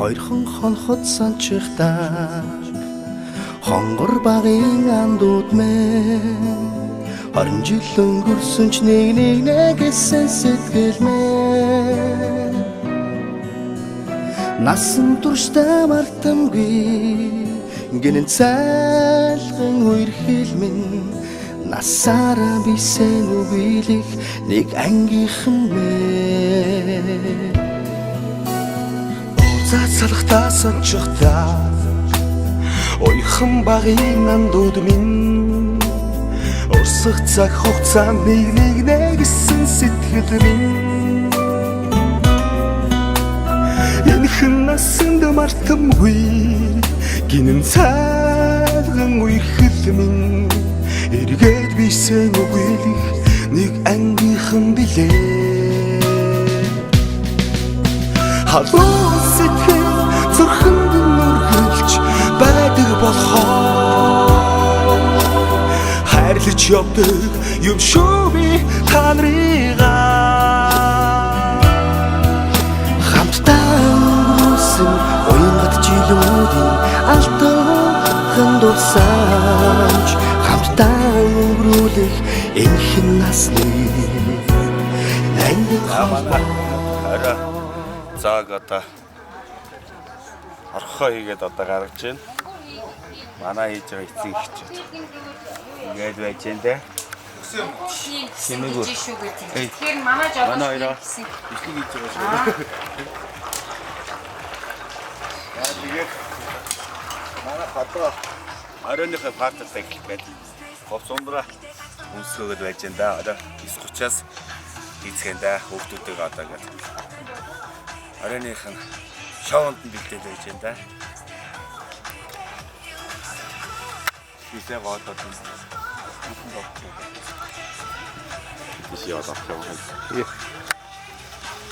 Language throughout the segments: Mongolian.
Хоёрхан хонхот санчихдаа хонгор багын андууд мэн 20 жил өнгөрсөн ч нэг гэсэн сэтгэл мэн насан туршдаа мартамгүй гинэн цайлган үер хэлмэн насаараа бисен үгийлэх нэг ангийнхан мэн Узаа салхтаа сончихдаа ойхон багын андууд минь урсах цаг хугацаанд нэг гэсэн сэтгэл минь энэхэн насанд мартамгүй гинэн цайлган үер хэлмэн эргээд бисен үгийлэх нэг ангийнхан билээ халуун сэтгэл зүрхэнд нүргэлж байдаг болохоор хайрлаж явдаг юм шүү би та нарыгаа хамтдаа өнгөрсөн уянгат жилүүдийн алтан дурсамж хамтдаа өнгөрүүлэх энэхэн насны ангийнхан арай зааг одоо орхоо хийгээд одоо гаргаж байна. Манай хийж байгаа эцэг ихчүүд. Ингээд байж энэ дээ. Хэмээгүү. Тэгэхээр манай жоо хоёроо бичлэг хийж байгаа шүү. Яа тэгээд манай хатаа оройныхаа парттай гээд хов сундраа үнсгөөд байж энэ да. Одоо 9:30-аас хийцгээндэ хүүхдүүдийг одоо гээд оройныхан шоунд нь бэлдээд байж энэ да. Хисээ гоотод нь. Иш яа даа.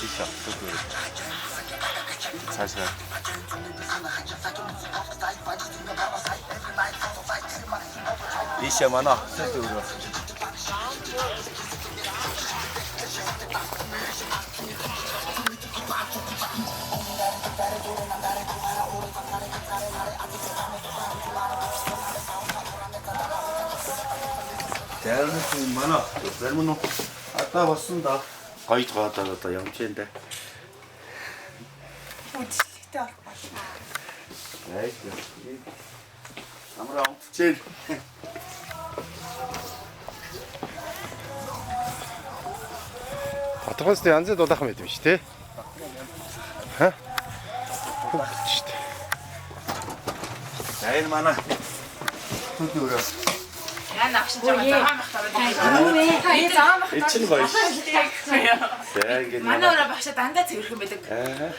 Иш авахгүй. Цаашаа. Иш мана. Тэрнээ манай зэрмэн атаа болсон да. Гойд гадаад одоо явж байна да. Үдшилтэй орох болно. Айс. Амраа онцчээл. Батгаас янзад дулаахан байд юм шүү те. Ха? Хөөгч те. За энэ манай түүний өрөө. Яа навшин жаа загаан бахтаа. Та энэ загаан бахтаа. Эчин гоё. За ингэ манай өрөө багшаа дандаа цэвэрхэн байдаг.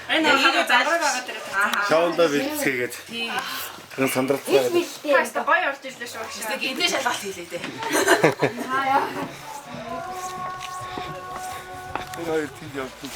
Энэ өөрөө залраг байгаа даа. шоундо бэлтгээгээд. Тэр сандрацгаа. Хаста гоё орж ирлээ шүү. Тэг эндээ шалгалт хийлээ дээ. Хаяа. Тэр тийм явдаг.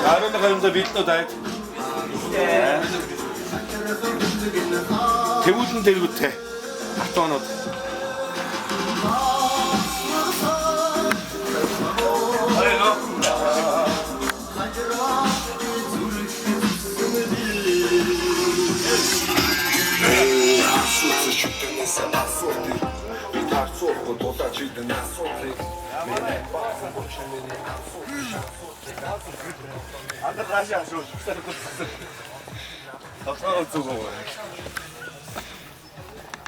Арайны харимда бэлтнүүд айд. Тэвүүлэн дэргүүтэй. Автоонууд. Андраашаа шүү. Тавтаа зүгөө.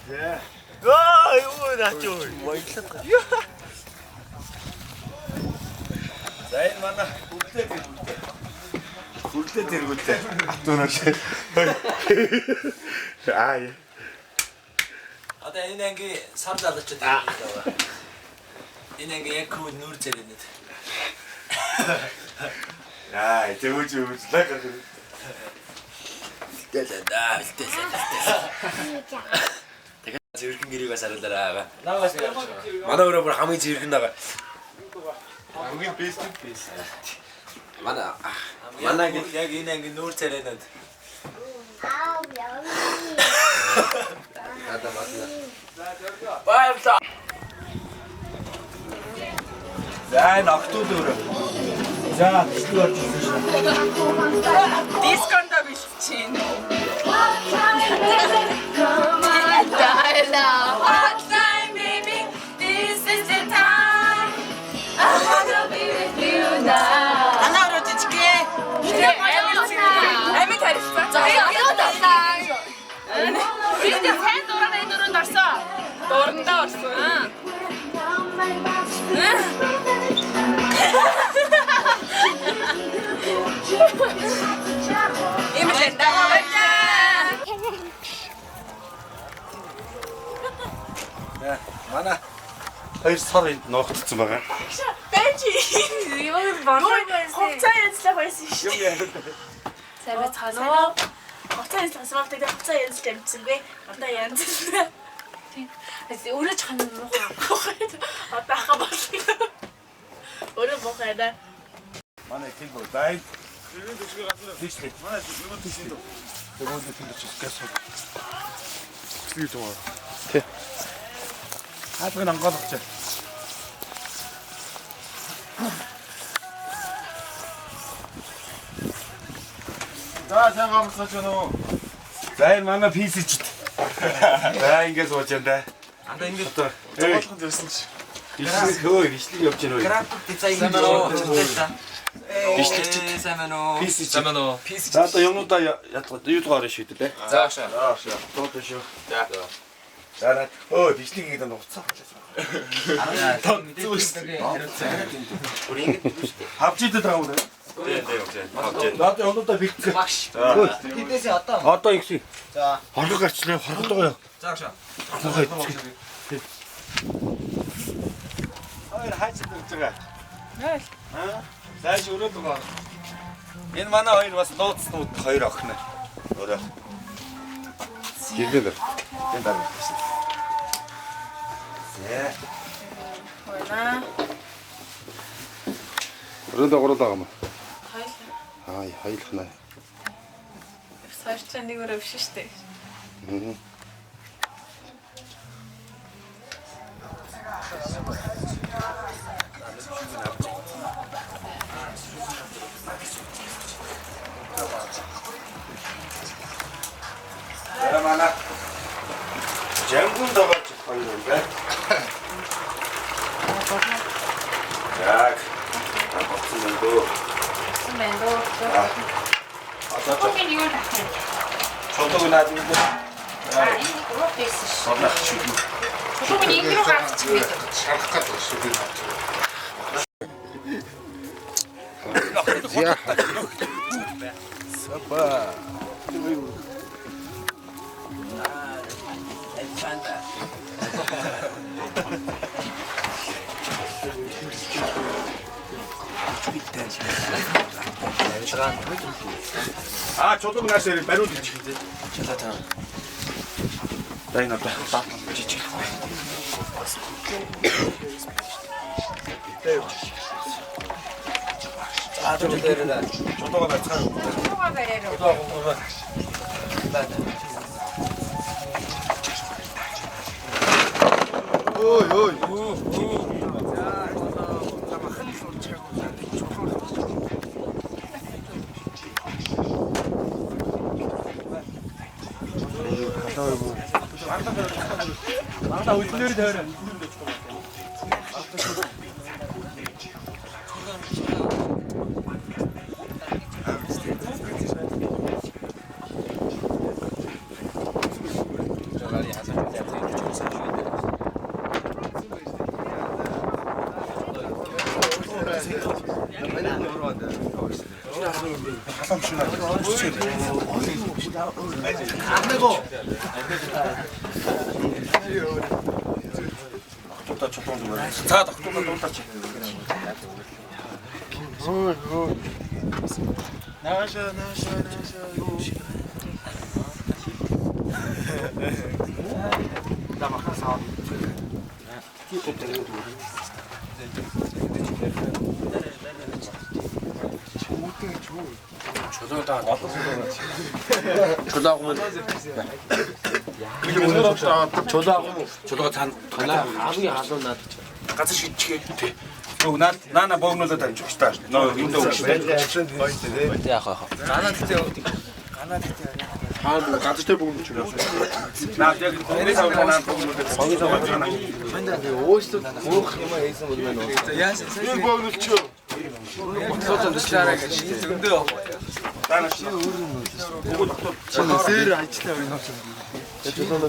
Яа. Юу наач юу. Баярлалаа. За энэ манай хүлээ тэргүүлээ. Атуунаш. Аа. Одоо энэ анги сар залгаж байгаа. Энэ анги яг нүүр зэрэнэт. 야, 저거지, 나가. Бэлтээлээ. Тэгээ зэрэгэн гэрийг саралаа. Наагаас манай өрөө бүр хамгийн зэрэгэн байгаа. 여기 베스트. Манай яг энэ анги нүүр царайнад. Баярлалаа. 자, 낙도도 그래. 자, 이거 Дисконда биш чинь. Ана өрөө жижигээ. Ами тарихсан. Би тэр сайн дураараа энэ дөрөнд орсон. Дурандаа орсон. Имлэн даваа. 많아. хоёр сар ногдсон байгаа. Бэж. Юу болов хуцаа янзлах байсан шүү. юм яа. Сарвэ цаанаа. Хуцаа янзлах асуултыг хуцаа янзлах юмсангүй. Одоо янзлаа. Өөрөө ч хань муухай. Одоо хаа болчихлоо. Өөрөө муухай да. манай 팀보 나이 이런 도시가 갔어요. 디스트. манай 이거 디스트. 이거 디스트 찍겠어. 되게 좋아. Тий. 하트는 안 가득 차. 자, 잠깐만 써줘. 자, манай PC ч. За ингэж сууж юм да. Анда ингэж 저거 됐어. хөө бичлэг явж гэнэ үү? график дизайн хийсэн. Бичлэгчд сайн байна уу? PC ч. Сайн байна уу? За одоо юмнуудаа юугаар шийдэ тэ. За агшаа. Тоод шүү. За. бичлэг хийгээд нуцаа. Тод зүгштэй. Ур ингэж зүгштэй. Хавчидэд байгаа юм да. Тий, хавчид. Надад юмнуудаа бигцээ. Багш. Тэдээсээ одоо. Одоо ингэсэн. За. Хоргог гарчлаа, хоргодгоо. За агшаа. Хоёр хайцдаг байгаа. Найл. Зааш өрөөд байгаа. Энэ манай хоёр бас нууцнууд хоёр охин. Өрөө. Гэрдээ. Тэн дараа. Зэ. Хойна. Өрөөндөө гурал байгаа юм. Хоёлаа. Хоёлохнаа. Сарч нэг өрөө биш шүү дээ. Яа манай Жангун дагаад хоёр юм байна. Яг. Авсан юм дөө. Мэндөө. Одоо Хогийн юу тахсан? чодог наад юм дөө. Энэ гоо байсан шүү. Сорнах шиг. Хогийн ингэ рүү гарч ирээд. Яа. Сапа. 아, 저도 나서를 빼놓은 지 이제. 괜찮다. 나이 났다. 지지. 아, 좀 내려라. 저도가 나 차. Хуугаа бариараа. 나 우리 대열이. 자, 덕분에 또 다치. 나가셔. Газар шийдчихээ. Юу наана богнолоод авчих та. Нөө энэ дэвчтэй. яах вэ? 가지대 보면 주려. Наа яг энэ савнаа богнолоод. 일 보면 쳐. Таана ши. 세를 안 치다 우리 놈. 자. Зүгээр.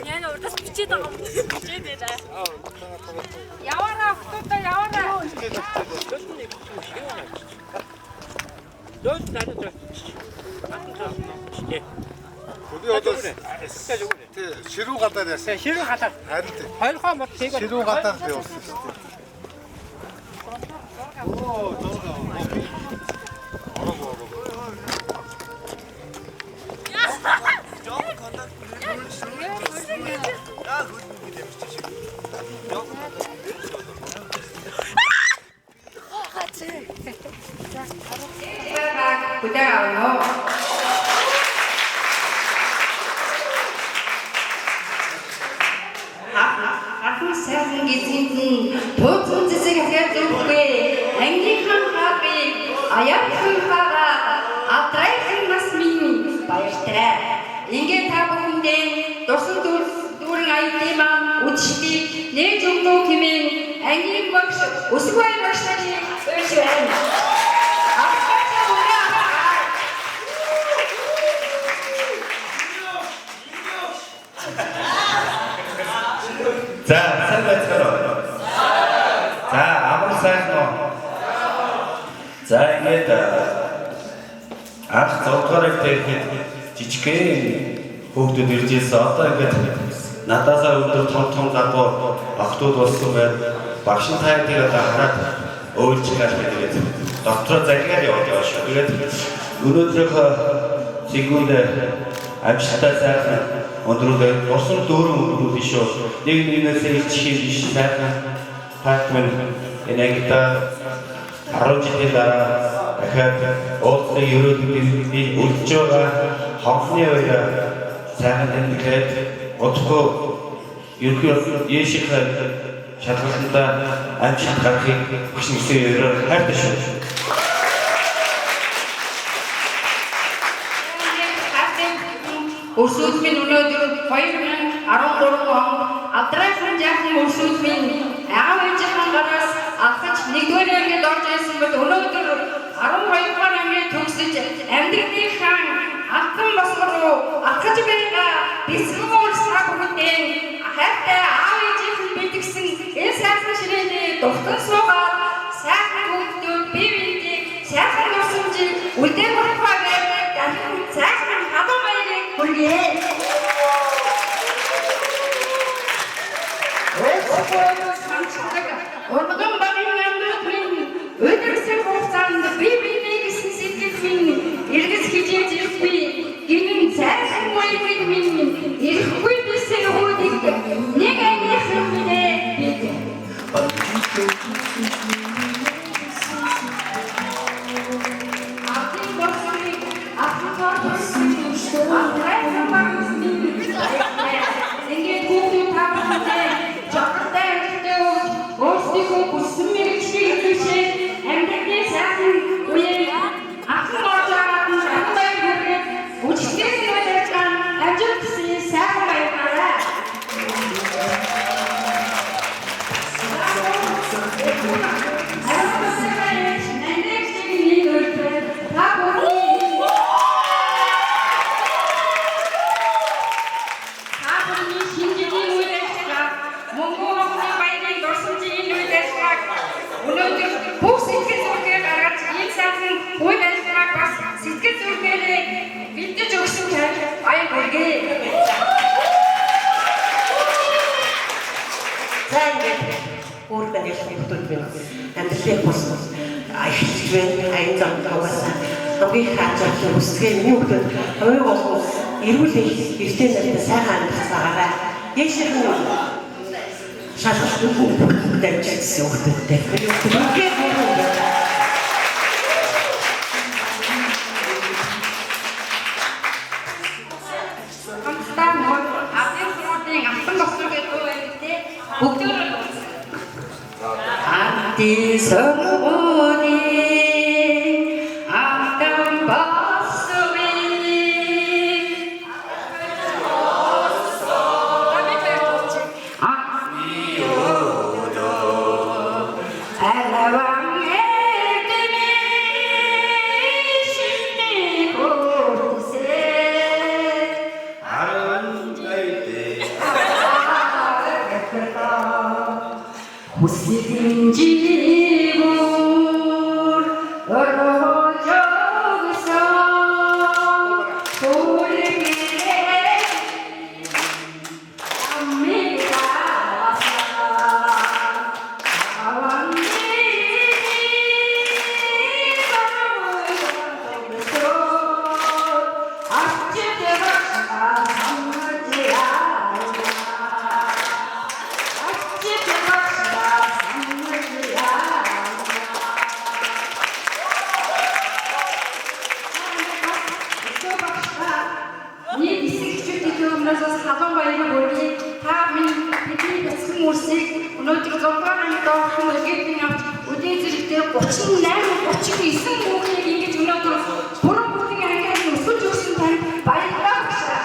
Яна урдаас бичээд байгаа юм. Бичээд байна. Яваараа хотод яваараа. Дөөд надад. Би одоо ширүү гадаар яасан. Ширүү хатаа. Харин тийм. Хоёрхоо мод тийг. Ширүү гадаар би явсан шүү дээ. Ахын сайхан гизгэн тууцсан зэсэг ахиад зүггүй ангийнхан хабыг аяахан хага атрайхан нас минь баяртай. Ингээд та бүхэндээ дурсан дүүрэн аялын маань үдшдгийг нээж өгнө хэмээн ангийн багш өсгөө багш нарын урьж байна. За, сайн байцгаана уу? За, амар сайхан уу? За, ингээд анх зургаарыг тэгэхэд жижигхэн хүүхдүүд ирж ирсэн. Одоо ингээд надаасаа өдөр том гадуур охтууд болсон байна. Багш нь таяг хараад өөлж гал тэгээд доктор захиар яваад байгаа шүү. Тэгээд өнөөдрийнхөө цэгүүнд амжилттай сайхан өндрүүлээ. Усан дөрөв өндрүүл биш үү? Нэг нэгнээсээ илчих биш сайхан тактмен энэгта 10 жилийн дараа дахиад уулзсан ерөөдүүдийн би үлдэж байгаа хонхны үеэ сайхан тэмдэглээд удахгүй ерөнхий Есүсийн шалгалтанда амжилт гаргахыг хүсэж ирсэн хайртай шүү. Өрсөлд минь өнөөдөр 2013 онд Адрайхан жаахан өрсөлд минь аав ээжийн гараас алхаж 1-р ангид орж ирсэн бол өнөөдөр 12-р ангид төгсөж амьдралынхаа алхам босгол руу алхаж байгаа бисмөр сабгүтээ хайртай аав ээжийн бэлтгэсэн энэ сайхан ширээний духтан суугаад сайхан хөвгүүд бие биендээ сайхан урсамжийг үлдээх болтугай дахин сайхан хадам баярыг хүргэе. Урган багын амьд минь өдөрсөн хугацаанд бие биенээ гэсэн сэтгэл минь эргэс хижээж ирэхгүй гинэн сайхан баярыг минь ирэхгүй бисэн хүүдийг нэг ангийнхан минь бид үсгээр миний хүүхэд хоёр болон эрүүл эртний нартай сайхан амьдрах цагаараа яшиг нь шалгалт өгөх дамжигдсан хүүхэдтэй. Хүслийн жигүүр өргөжөгсөн хүргээрээ Халуун баярын хүргэе. Та минь бидний бяцхан мөрсийг өнөөдөр 6 анги доохон үлгэрийн авч өдний зэрэгтэй 38-39 хүүхдийг ингэж өнөөдөр бүрэн бүтэн ангиас өсгөж өгсөн танд баярлалаа багшаа.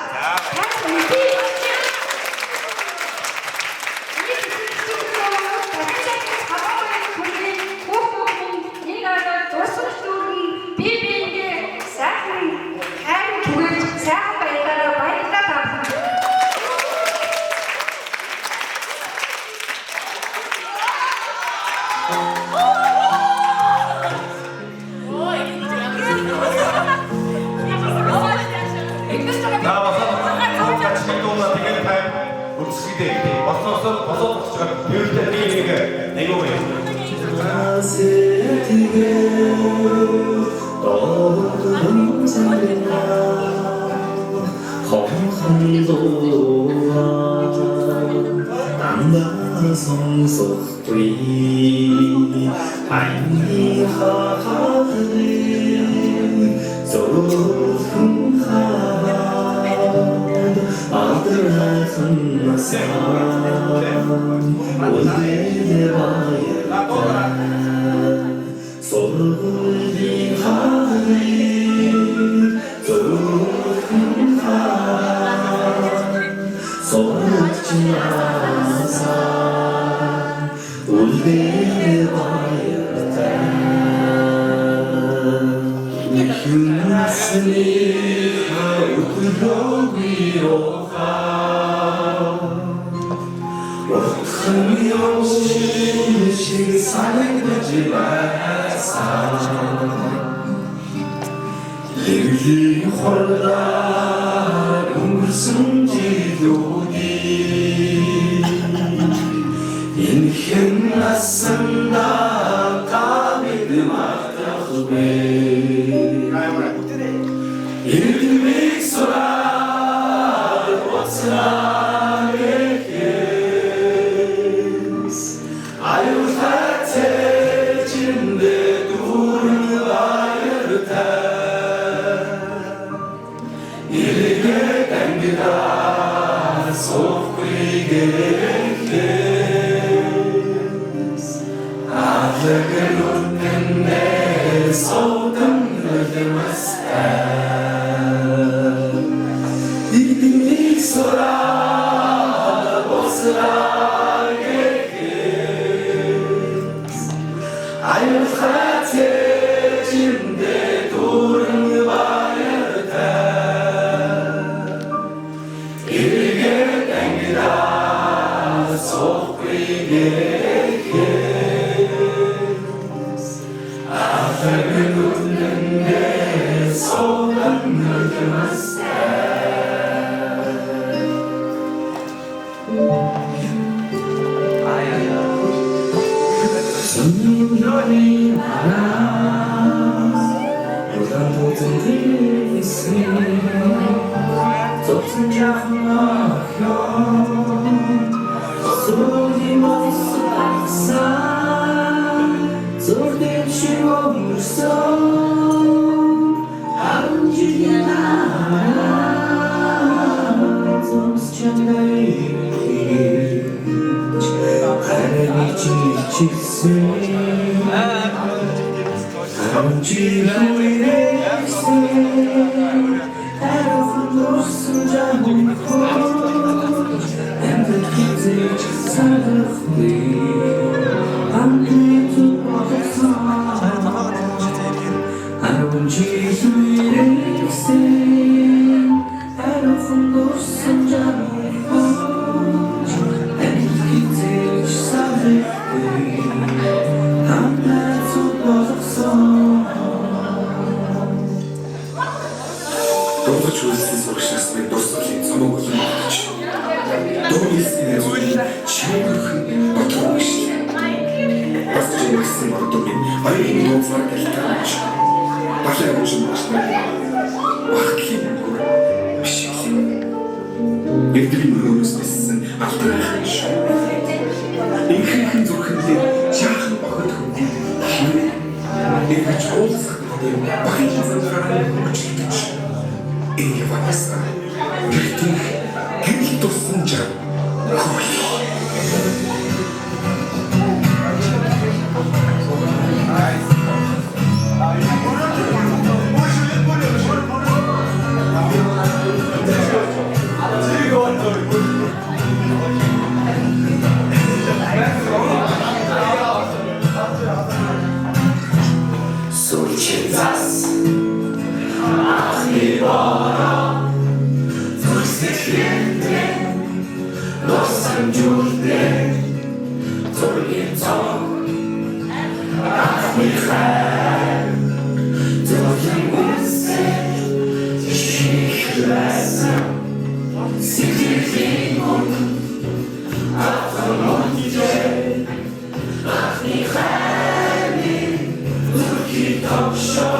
Sabe Дөрөвсний зүйл чимхэн бодлоош. Бас жигсэн бодлоо аягийн нууцаар гэлтэж. Бахаа үжимчтэй. Бахкин биш. Эдгээр хөрөссөн алтрах шүү. Инхэн зүрхэндээ шаахан бохот хөнгөн. Ингэж уулзах гэдэг бахин зандраа хүчтэй. Энэ вакса. Битгий гэрэл тусан жаа. Случится ах не вора, зурсихленде, носом дюрде, тургенцом, ах Михаил, твоим усе, тишихлесом, сидихлином, ах Ромонде, ах Михаил, турки топшо.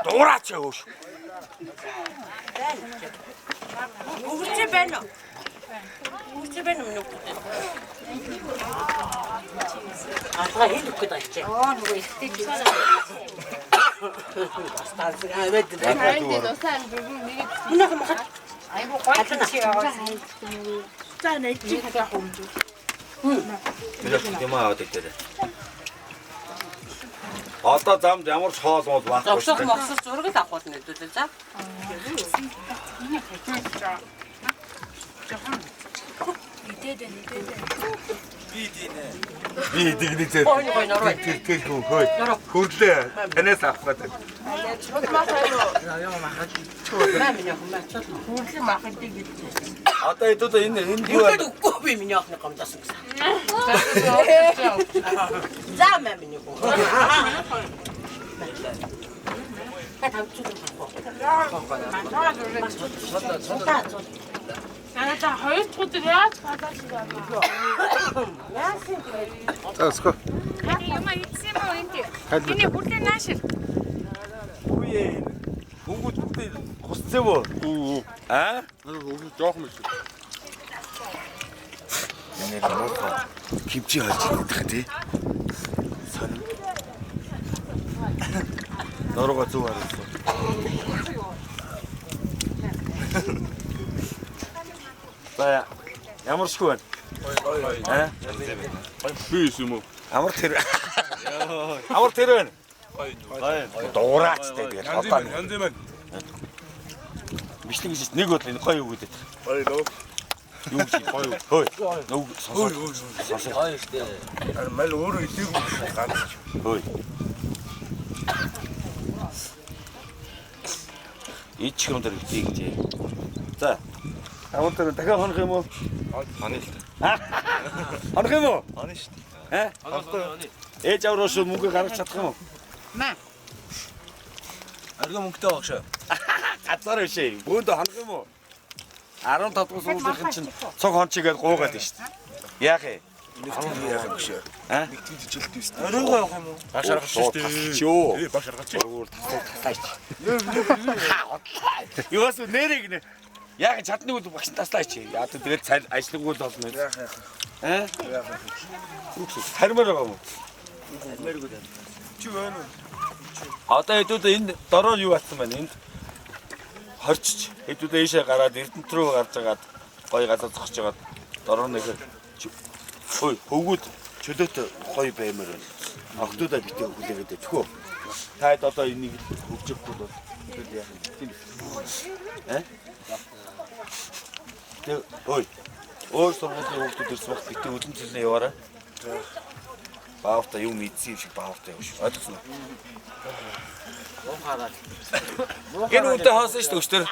Дуураач өөш. Үгүй байна уу? Үгүй байна уу? Ата хийх гээд очив. Нөгөө ихтэй жишээ. Астаалзгаа аваад байна. Мунах махад. Айгу гоё чи яваа. За нэг чи хаа хомж. Бид ямаа аваад идэв. Одоо замд ямар ч хоол мол байх. Зогсох мохсос зураг авах нь хэдүүлээ за. Би дигнэтэй. Тэр хөөе. Хүрлээ. Танаас авах гэдэг. Одоо эдүүд энэ юу вэ? Үгүй би миний охны гомдоос гэсэн. За миний хөө. Та тавчгүй. Надаа хоёр дахь өдөр яаж гадаад ирээ. Let's go. Юм ийсэн юм уу энэ? Эний бүрдээ наашир. Үе. Бүгд бүгд хусцээ бөө. Аа? Жоох мэт. Нэр мохоо. Кимчи халж идэх тий. Сон. Дорого зүг харуулсан. Бая. Ямар шгүй байна? Аа? Би юм уу? Амар тэр. Амар тэр байна. Дуурайчтай тэгээд одоо Янз юм. бичлэг гэж нэг бол энэ гоё юу гэдэг. Ой лоо. Юу гэж гоё. Хөөе. Нүг сонсоо. Хоёр штэ. Мал өөрөө идэв ганц. Хөөе. Ич юм дээр идэв гэж. За. Амар тэр дахиад хонох юм уу? Ханы л. Хонох юм уу? Ханы шүү. Аа? Ээж авраа шүү мөнгө гаргаж чадах юм уу? Маа. Арга мөнгөтэй багш. Газар бишээ. Бөөндө хонох юм уу? 15 дугаар суулгын чинь цог хончигээд гуугаад байна шүү дээ. Яах вэ? Нэг тийм яах юм шиг. Аа? Нэг тийм жилт биш. Оройгоо явах юм уу? Баш аргач шүү дээ. Чөө. Баш аргач. Өөр тасаач. Юус нэрийг нэ. Яг чадны үл багш таслаач. Яа тэгээд цай ажлгүй болно. Яах яах. Аа? Яах яах. Хармаар байгаа юм уу? Чи байна уу? Одоо хэдүүд энэ дороо юу атсан байна? Энд хорчиж хэдүүд ийшээ гараад Эрдэнэт рүү гарч агаад гоё газар зогсож агаад дороо нэхэр хөөе хөвгүүд чөлөөтэй гоё баймаар байна. Охтуудаа битээ хүлээгээд төхөө. Таад одоо энийг хөвжөхгүй бол тэгэл яах юм бэ? Тэг ой. Өөр сургуулийн хүүхдүүд ирсэн вахт битээ өдөн цэлнээ яваарай. Баавта юм ийдсэн юм шиг баавта явж. Ойлгосон уу? Энэ үедээ хоосон шүү дээ өчтөр.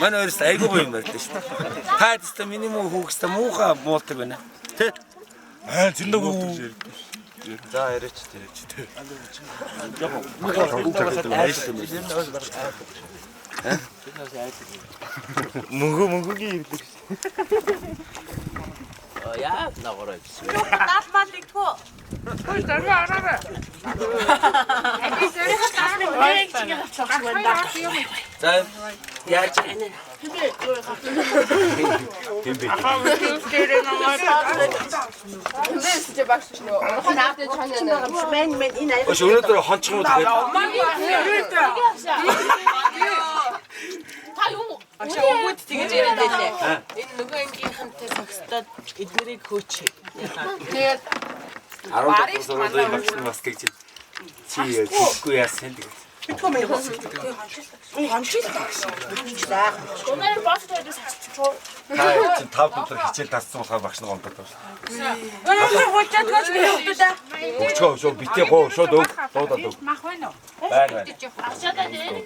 Манай хоёроос айгүй гоё юм байлаа шүү дээ. Таад тест минимум хүүхстэй муухай муулдаг байна. Тэ? Аа зиндэг үү. За яриач тэ. Мөнгөгийн ирдэг. Яа, нагорой. Даал мал игтгүү. Хөөе дөрөв араа. Эний зэрэг таарах Баяг чигээр авчих байна. За яаж яана? Өөш өнөөдөр хончих юм тэгээд Та юу? Өгөөд тэгэж яриад байлаа. Энэ нөгөө ангийнхантай зогсдод эднэрийг хөөч. Тэгээд 10 сарын багш бас тэгж чи хийхгүй яасан тэгээд. Гомер бос дээр саччихоо. Та чи 5 өдөр хичээл тассан болохоор багш нар гомдод байна. Өчгөө шоо битээ гоо шоо дөг дуудаад өг. мах байна уу? Байна. Ачаада дээр.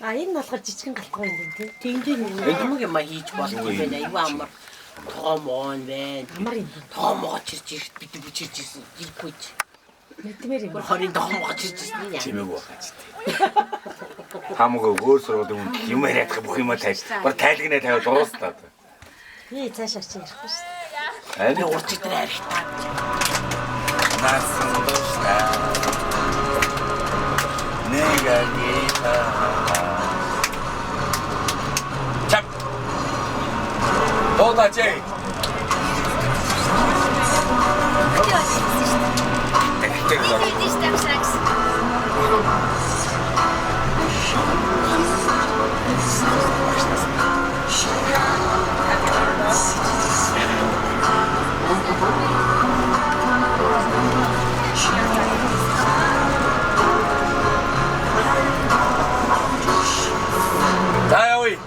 а энэ болохоор жижигэн галтгой юм тийм. Тэндээ нэг юм хийж болох юм байна. Аюу амар тоомон байна. Амар юм. Тоомогоч ирж ирж бид бүчирж ирсэн. Иргүй ч. Мэдмээр юм. Хорийн тоомогоч ирж ирсэн юм. Чимээг байгаа. Хамаагүй өөр сургуулийн хүн юм яриад бүх юм тааш. Бар тайлгнаа тавиад дуустаад. Би цаашаа чи ярихгүй шүү дээ. Харин Урч идэр харихтаа. наасан дуусна. Негагита. Чап. Додачэй. Дай.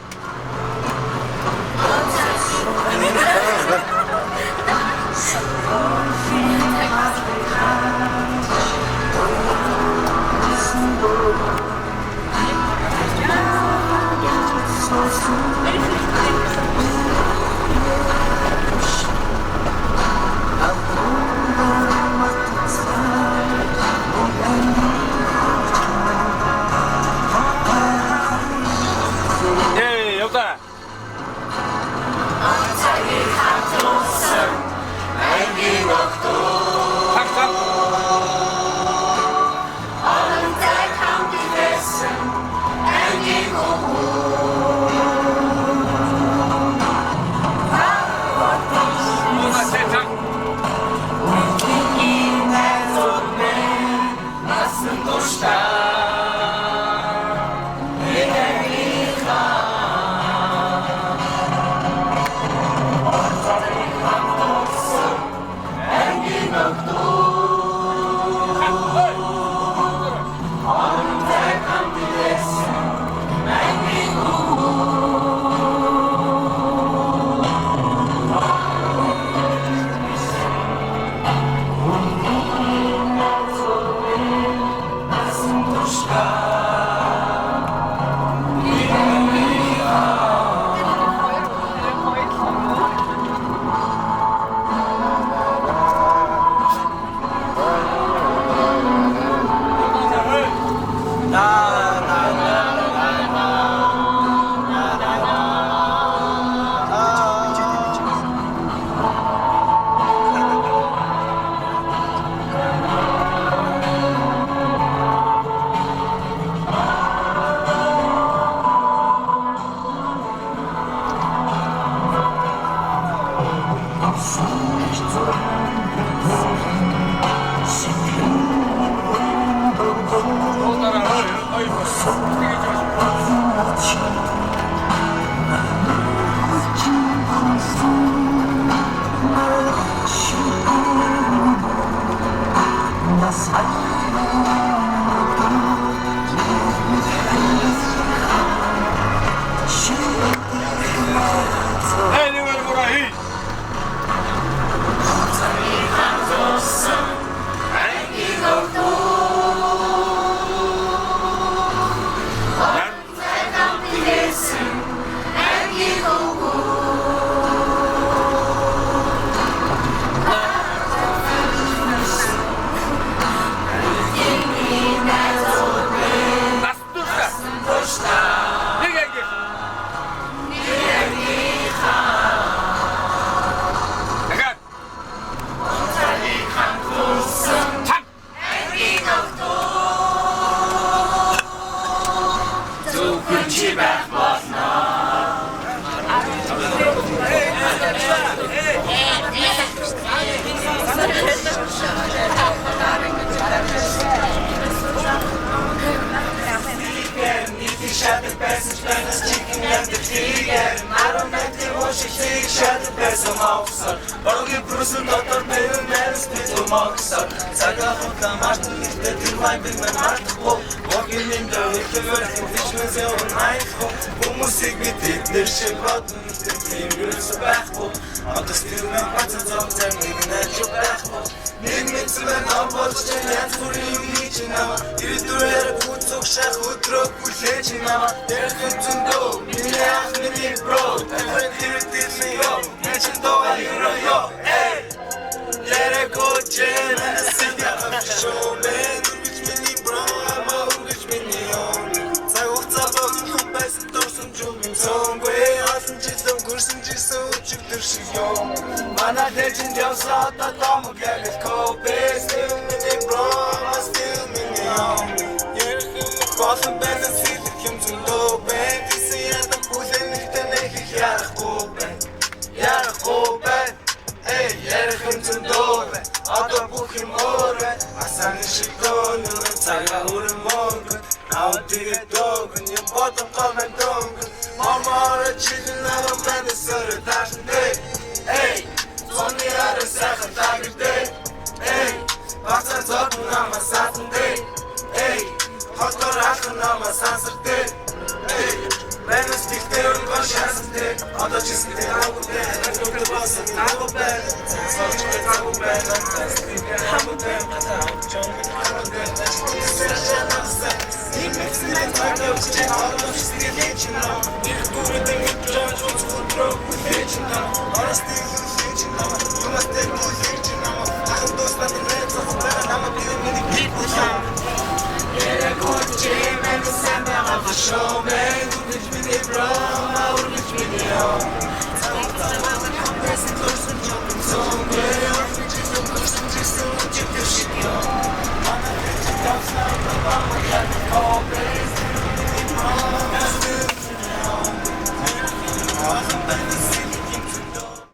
예, 여기다. Show man, Awesome.